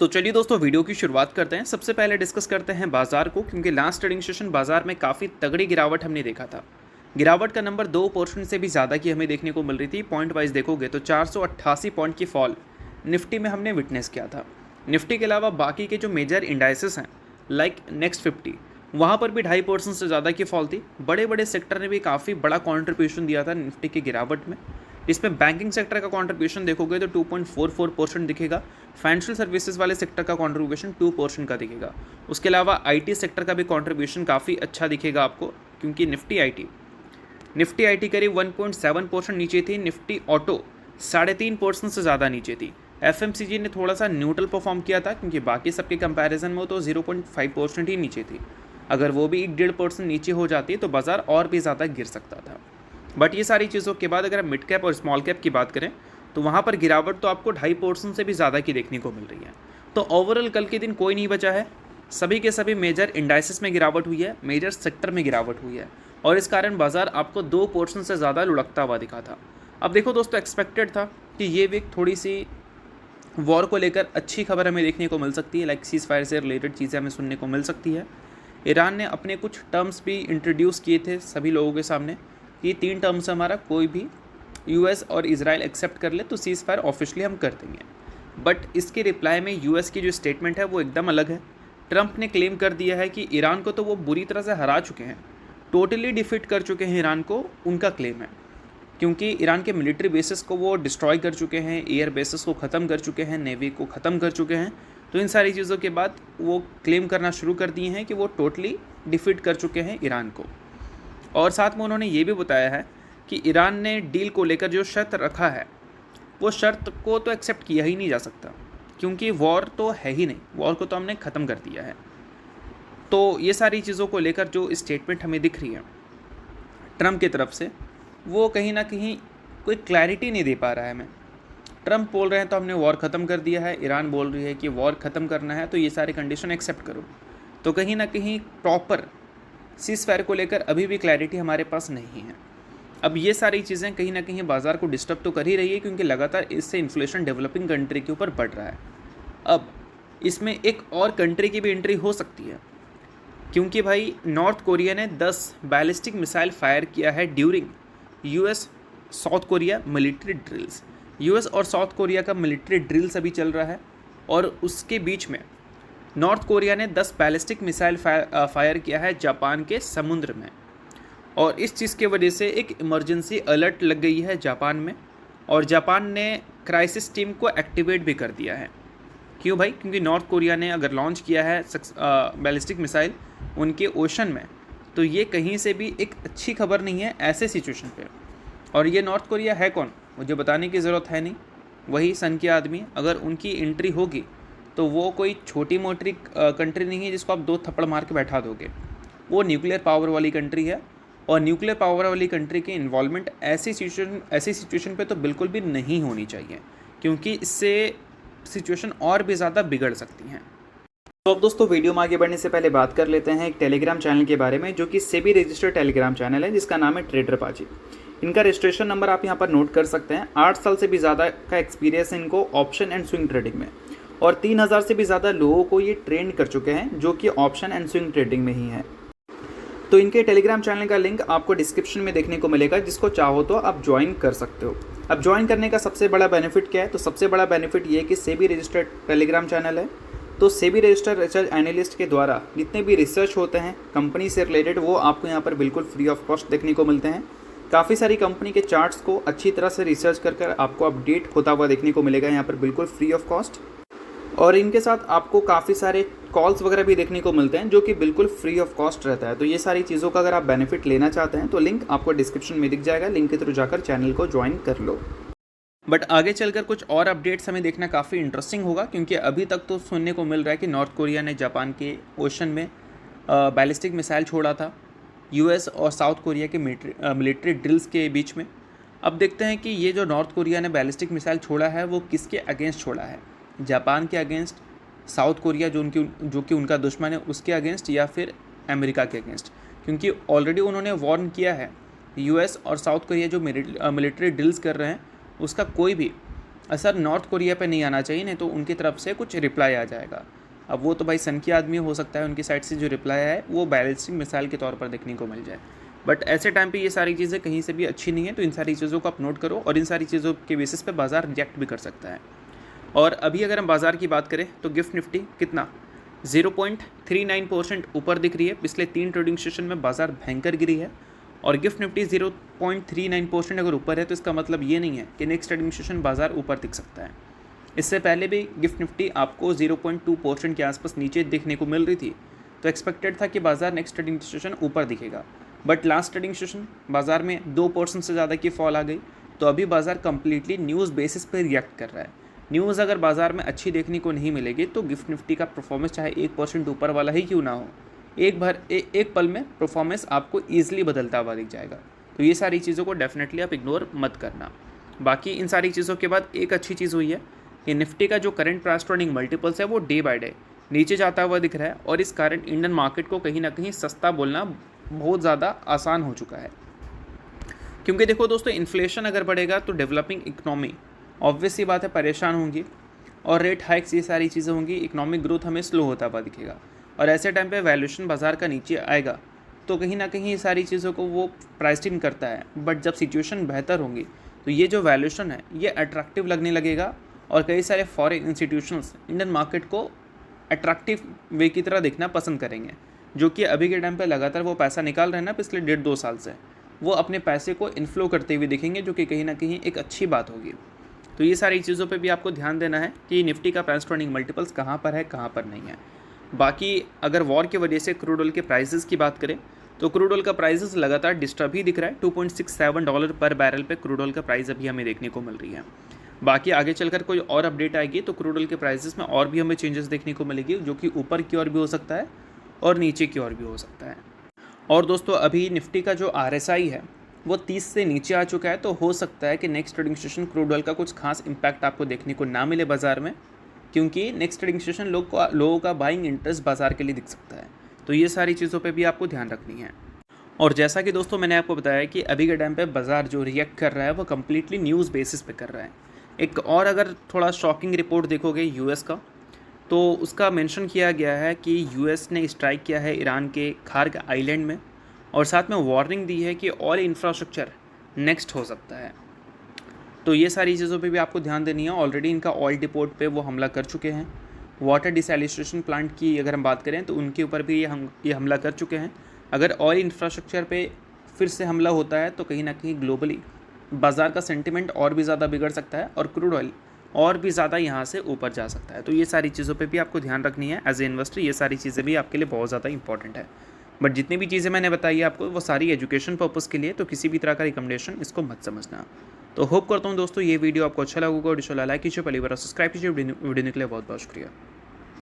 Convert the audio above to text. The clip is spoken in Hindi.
तो चलिए दोस्तों वीडियो की शुरुआत करते हैं। सबसे पहले डिस्कस करते हैं बाजार को, क्योंकि लास्ट ट्रेडिंग सेशन बाजार में काफ़ी तगड़ी गिरावट हमने देखा था। गिरावट का नंबर 2% से भी ज़्यादा की हमें देखने को मिल रही थी। पॉइंट वाइज देखोगे तो 488 पॉइंट की फॉल निफ्टी में हमने विटनेस किया था। निफ्टी के अलावा बाकी के जो मेजर इंडाइसेस हैं लाइक नेक्स्ट 50, वहाँ पर भी 2.5% से ज़्यादा की फॉल थी। बड़े बड़े सेक्टर ने भी काफ़ी बड़ा कॉन्ट्रीब्यूशन दिया था निफ्टी की गिरावट में। इसमें बैंकिंग सेक्टर का कंट्रीब्यूशन देखोगे तो 2.44% दिखेगा। फाइनेंशियल सर्विसेज वाले सेक्टर का कंट्रीब्यूशन 2% का दिखेगा। उसके अलावा आईटी सेक्टर का भी कंट्रीब्यूशन काफ़ी अच्छा दिखेगा आपको, क्योंकि निफ्टी आईटी करीब 1.7% नीचे थी। निफ्टी ऑटो 3.5% से ज़्यादा नीचे थी। एफएमसीजी ने थोड़ा सा न्यूट्रल परफॉर्म किया था, क्योंकि बाकी सबके कंपैरिजन में तो 0.5% ही नीचे थी। अगर वो भी 1-1.5% नीचे हो जाती तो बाज़ार और भी ज़्यादा गिर सकता था। बट ये सारी चीज़ों के बाद अगर हम मिड कैप और स्मॉल कैप की बात करें तो वहाँ पर गिरावट तो आपको 2.5% से भी ज़्यादा की देखने को मिल रही है। तो ओवरऑल कल के दिन कोई नहीं बचा है। सभी के सभी मेजर इंडाइसेस में गिरावट हुई है, मेजर सेक्टर में गिरावट हुई है, और इस कारण बाजार आपको 2% से ज़्यादा लुढ़कता हुआ दिखा था। अब देखो दोस्तों, एक्सपेक्टेड था कि ये वीक थोड़ी सी वॉर को लेकर अच्छी खबर हमें देखने को मिल सकती है, लाइक सीज फायर से रिलेटेड चीज़ें हमें सुनने को मिल सकती है। ईरान ने अपने कुछ टर्म्स भी इंट्रोड्यूस किए थे सभी लोगों के सामने कि 3 टर्म्स हमारा कोई भी यूएस और इजराइल एक्सेप्ट कर ले तो सीज़ फायर ऑफिशियली हम कर देंगे। बट इसके रिप्लाई में यूएस की जो स्टेटमेंट है वो एकदम अलग है। ट्रंप ने क्लेम कर दिया है कि ईरान को तो वो बुरी तरह से हरा चुके हैं, टोटली डिफीट कर चुके हैं ईरान को, उनका क्लेम है। क्योंकि ईरान के मिलिट्री बेसिस को वो डिस्ट्रॉय कर चुके हैं, एयर बेसिस को ख़त्म कर चुके हैं, नेवी को ख़त्म कर चुके हैं। तो इन सारी चीज़ों के बाद वो क्लेम करना शुरू कर दिए हैं कि वो टोटली डिफीट कर चुके हैं ईरान को। और साथ में उन्होंने ये भी बताया है कि ईरान ने डील को लेकर जो शर्त रखा है वो शर्त को तो एक्सेप्ट किया ही नहीं जा सकता, क्योंकि वॉर तो है ही नहीं, वॉर को तो हमने ख़त्म कर दिया है। तो ये सारी चीज़ों को लेकर जो स्टेटमेंट हमें दिख रही है ट्रम्प की तरफ से, वो कहीं ना कहीं कोई क्लैरिटी नहीं दे पा रहा है हमें। ट्रम्प बोल रहे हैं तो हमने वॉर ख़त्म कर दिया है, ईरान बोल रही है कि वॉर ख़त्म करना है तो ये सारे कंडीशन एक्सेप्ट करो। तो कहीं ना कहीं प्रॉपर सीज़ फायर को लेकर अभी भी क्लैरिटी हमारे पास नहीं है। अब ये सारी चीज़ें कहीं ना कहीं बाज़ार को डिस्टर्ब तो कर ही रही है, क्योंकि लगातार इससे इन्फ्लेशन डेवलपिंग कंट्री के ऊपर बढ़ रहा है। अब इसमें एक और कंट्री की भी एंट्री हो सकती है, क्योंकि भाई नॉर्थ कोरिया ने 10 बैलिस्टिक मिसाइल फायर किया है during US south Korea military drills. US और साउथ कोरिया का मिलिट्री ड्रिल्स अभी चल रहा है, और उसके बीच में नॉर्थ कोरिया ने 10 बैलिस्टिक मिसाइल फायर किया है जापान के समुद्र में। और इस चीज़ की वजह से एक इमरजेंसी अलर्ट लग गई है जापान में, और जापान ने क्राइसिस टीम को एक्टिवेट भी कर दिया है। क्यों भाई? क्योंकि नॉर्थ कोरिया ने अगर लॉन्च किया है बैलिस्टिक मिसाइल उनके ओशन में, तो ये कहीं से भी एक अच्छी खबर नहीं है ऐसे सिचुएशन पे। और ये नॉर्थ कोरिया है कौन, मुझे बताने की ज़रूरत है नहीं, वही सन के आदमी। अगर उनकी एंट्री होगी तो वो कोई छोटी मोटी कंट्री नहीं है जिसको आप 2 थप्पड़ मार के बैठा दोगे। वो न्यूक्लियर पावर वाली कंट्री है, और न्यूक्लियर पावर वाली कंट्री की इन्वॉल्वमेंट ऐसी सिचुएशन पे तो बिल्कुल भी नहीं होनी चाहिए, क्योंकि इससे सिचुएशन और भी ज़्यादा बिगड़ सकती हैं। तो अब दोस्तों, वीडियो में आगे बढ़ने से पहले बात कर लेते हैं एक टेलीग्राम चैनल के बारे में, जो कि सेबी रजिस्टर्ड टेलीग्राम चैनल है, जिसका नाम है ट्रेडर पाजी। इनका रजिस्ट्रेशन नंबर आप यहाँ पर नोट कर सकते हैं। 8 साल से भी ज़्यादा का एक्सपीरियंस है इनको ऑप्शन एंड स्विंग ट्रेडिंग में, और 3000 से भी ज़्यादा लोगों को ये ट्रेंड कर चुके हैं, जो कि ऑप्शन एंड स्विंग ट्रेडिंग में ही है। तो इनके टेलीग्राम चैनल का लिंक आपको डिस्क्रिप्शन में देखने को मिलेगा, जिसको चाहो तो आप ज्वाइन कर सकते हो। अब ज्वाइन करने का सबसे बड़ा बेनिफिट क्या है? तो सबसे बड़ा बेनिफिट ये है कि सेबी रजिस्टर्ड टेलीग्राम चैनल है। तो सेबी रजिस्टर्ड रिसर्च एनालिस्ट के द्वारा जितने भी रिसर्च होते हैं कंपनी से रिलेटेड, वो आपको यहाँ पर बिल्कुल फ्री ऑफ कॉस्ट देखने को मिलते हैं। काफ़ी सारी कंपनी के चार्ट्स को अच्छी तरह से रिसर्च कर आपको अपडेट होता हुआ देखने को मिलेगा यहाँ पर बिल्कुल फ्री ऑफ कॉस्ट। और इनके साथ आपको काफ़ी सारे कॉल्स वगैरह भी देखने को मिलते हैं, जो कि बिल्कुल फ्री ऑफ कॉस्ट रहता है। तो ये सारी चीज़ों का अगर आप बेनिफिट लेना चाहते हैं तो लिंक आपको डिस्क्रिप्शन में दिख जाएगा, लिंक के थ्रू जाकर चैनल को ज्वाइन कर लो। बट आगे चलकर कुछ और अपडेट्स हमें देखना काफ़ी इंटरेस्टिंग होगा, क्योंकि अभी तक तो सुनने को मिल रहा है कि नॉर्थ कोरिया ने जापान के ओशन में बैलिस्टिक मिसाइल छोड़ा था यूएस और साउथ कोरिया के मिलिट्री ड्रिल्स के बीच में। अब देखते हैं कि ये जो नॉर्थ कोरिया ने बैलिस्टिक मिसाइल छोड़ा है वो किसके अगेंस्ट छोड़ा है, जापान के अगेंस्ट, साउथ कोरिया जो कि उनका दुश्मन है उसके अगेंस्ट, या फिर अमेरिका के अगेंस्ट। क्योंकि ऑलरेडी उन्होंने वार्न किया है यूएस और साउथ कोरिया जो मिलिट्री ड्रिल्स कर रहे हैं उसका कोई भी असर नॉर्थ कोरिया पे नहीं आना चाहिए, नहीं तो उनकी तरफ से कुछ रिप्लाई आ जाएगा। अब वो तो भाई सन के आदमी हो सकता है, उनकी साइड से जो रिप्लाई है वो बैलिस्टिक मिसाइल के तौर पर देखने को मिल जाए। बट ऐसे टाइम पे ये सारी चीज़ें कहीं से भी अच्छी नहीं है, तो इन सारी चीज़ों को आप नोट करो और इन सारी चीज़ों के बेसिस पे बाज़ार रिएक्ट भी कर सकता है। और अभी अगर हम बाज़ार की बात करें तो गिफ्ट निफ्टी कितना 0.39% ऊपर दिख रही है। पिछले 3 ट्रेडिंग सेशन में बाज़ार भयंकर गिरी है और गिफ्ट निफ्टी 0.39% अगर ऊपर है तो इसका मतलब ये नहीं है कि नेक्स्ट ट्रेडिंग सेशन बाज़ार ऊपर दिख सकता है। इससे पहले भी गिफ्ट निफ्टी आपको 0.2% के आसपास नीचे देखने को मिल रही थी, तो एक्सपेक्टेड था कि बाज़ार नेक्स्ट ट्रेडिंग सेशन ऊपर दिखेगा। बट लास्ट ट्रेडिंग सेशन बाज़ार में 2% से ज़्यादा की फॉल आ गई, तो अभी बाज़ार कंप्लीटली न्यूज़ बेसिस पर रिएक्ट कर रहा है। न्यूज़ अगर बाज़ार में अच्छी देखने को नहीं मिलेगी तो गिफ्ट निफ्टी का परफॉर्मेंस चाहे 1% ऊपर वाला ही क्यों ना हो, एक पल में परफॉर्मेंस आपको ईजिली बदलता हुआ दिख जाएगा। तो ये सारी चीज़ों को डेफिनेटली आप इग्नोर मत करना। बाकी इन सारी चीज़ों के बाद एक अच्छी चीज़ हुई है कि निफ्टी का जो current price to earning multiples है वो डे बाय डे नीचे जाता हुआ दिख रहा है और इस कारण इंडियन मार्केट को कहीं ना कहीं सस्ता बोलना बहुत ज़्यादा आसान हो चुका है। क्योंकि देखो दोस्तों, इन्फ्लेशन अगर बढ़ेगा तो डेवलपिंग इकनॉमी ऑब्वियस सी बात है परेशान होंगी और रेट हाइक्स ये सारी चीज़ें होंगी, इकोनॉमिक ग्रोथ हमें स्लो होता हुआ दिखेगा और ऐसे टाइम पे वैल्यूएशन बाज़ार का नीचे आएगा तो कहीं ना कहीं ये सारी चीज़ों को वो प्राइस इन करता है। बट जब सिचुएशन बेहतर होंगी तो ये जो वैल्यूएशन है ये अट्रैक्टिव लगने लगेगा और कई सारे फॉरेन इंस्टीट्यूशंस इंडियन मार्केट को अट्रैक्टिव वे की तरह देखना पसंद करेंगे, जो कि अभी के टाइम पे लगातार वो पैसा निकाल रहे हैं ना पिछले 1.5-2 साल से, वो अपने पैसे को इन्फ्लो करते हुए दिखेंगे, जो कि कहीं ना कहीं एक अच्छी बात होगी। तो ये सारी चीज़ों पे भी आपको ध्यान देना है कि निफ्टी का प्राइस टू अर्निंग मल्टीपल्स कहाँ पर है, कहाँ पर नहीं है। बाकी अगर वॉर की वजह से क्रूड ऑयल के प्राइसेस की बात करें तो क्रूड ऑयल का प्राइसेस लगातार डिस्टर्ब ही दिख रहा है। $2.67 पर बैरल पे क्रूड ऑयल का प्राइस अभी हमें देखने को मिल रही है। बाकी आगे चलकर कोई और अपडेट आएगी तो क्रूड ऑयल के प्राइसेस में और भी हमें चेंजेस देखने को मिलेगी, जो कि ऊपर की ओर भी हो सकता है और नीचे की ओर भी हो सकता है। और दोस्तों, अभी निफ्टी का जो RSI है वो 30 से नीचे आ चुका है, तो हो सकता है कि next trading session crude oil का कुछ खास इम्पैक्ट आपको देखने को ना मिले बाज़ार में, क्योंकि नेक्स्ट ट्रेडिंग सेशन लोगों का बाइंग इंटरेस्ट बाज़ार के लिए दिख सकता है। तो ये सारी चीज़ों पे भी आपको ध्यान रखनी है। और जैसा कि दोस्तों मैंने आपको बताया कि अभी के टाइम पे बाज़ार जो रिएक्ट कर रहा है वो कम्प्लीटली न्यूज़ बेसिस पे कर रहा है। एक और अगर थोड़ा शॉकिंग रिपोर्ट देखोगे US का, तो उसका मेंशन किया गया है कि US ने स्ट्राइक किया है ईरान के खार्ग आइलैंड में और साथ में वार्निंग दी है कि ऑयल इंफ्रास्ट्रक्चर नेक्स्ट हो सकता है। तो ये सारी चीज़ों पे भी आपको ध्यान देनी है। ऑलरेडी इनका ऑयल डिपोट पे वो हमला कर चुके हैं। वाटर डिसैलिनेशन प्लांट की अगर हम बात करें तो उनके ऊपर भी ये हमला कर चुके हैं। अगर ऑयल इंफ्रास्ट्रक्चर पे फिर से हमला होता है तो कहीं ना कहीं ग्लोबली बाज़ार का सेंटिमेंट और भी ज़्यादा बिगड़ सकता है और क्रूड ऑयल और भी ज़्यादा यहाँ से ऊपर जा सकता है। तो ये सारी चीज़ों पे भी आपको ध्यान रखनी है एज ए इन्वेस्टर। ये सारी चीज़ें भी आपके लिए बहुत ज़्यादा इंपॉर्टेंट है। बट जितनी भी चीज़ें मैंने बताई आपको वो सारी एजुकेशन पर्पज़ के लिए, तो किसी भी तरह का रिकमेंडेशन इसको मत समझना। तो होप करता हूँ दोस्तों ये वीडियो आपको अच्छा लगा होगा और लाइक कीजिए, पहली बार सब्सक्राइब कीजिए। वीडियो के लिए बहुत बहुत शुक्रिया।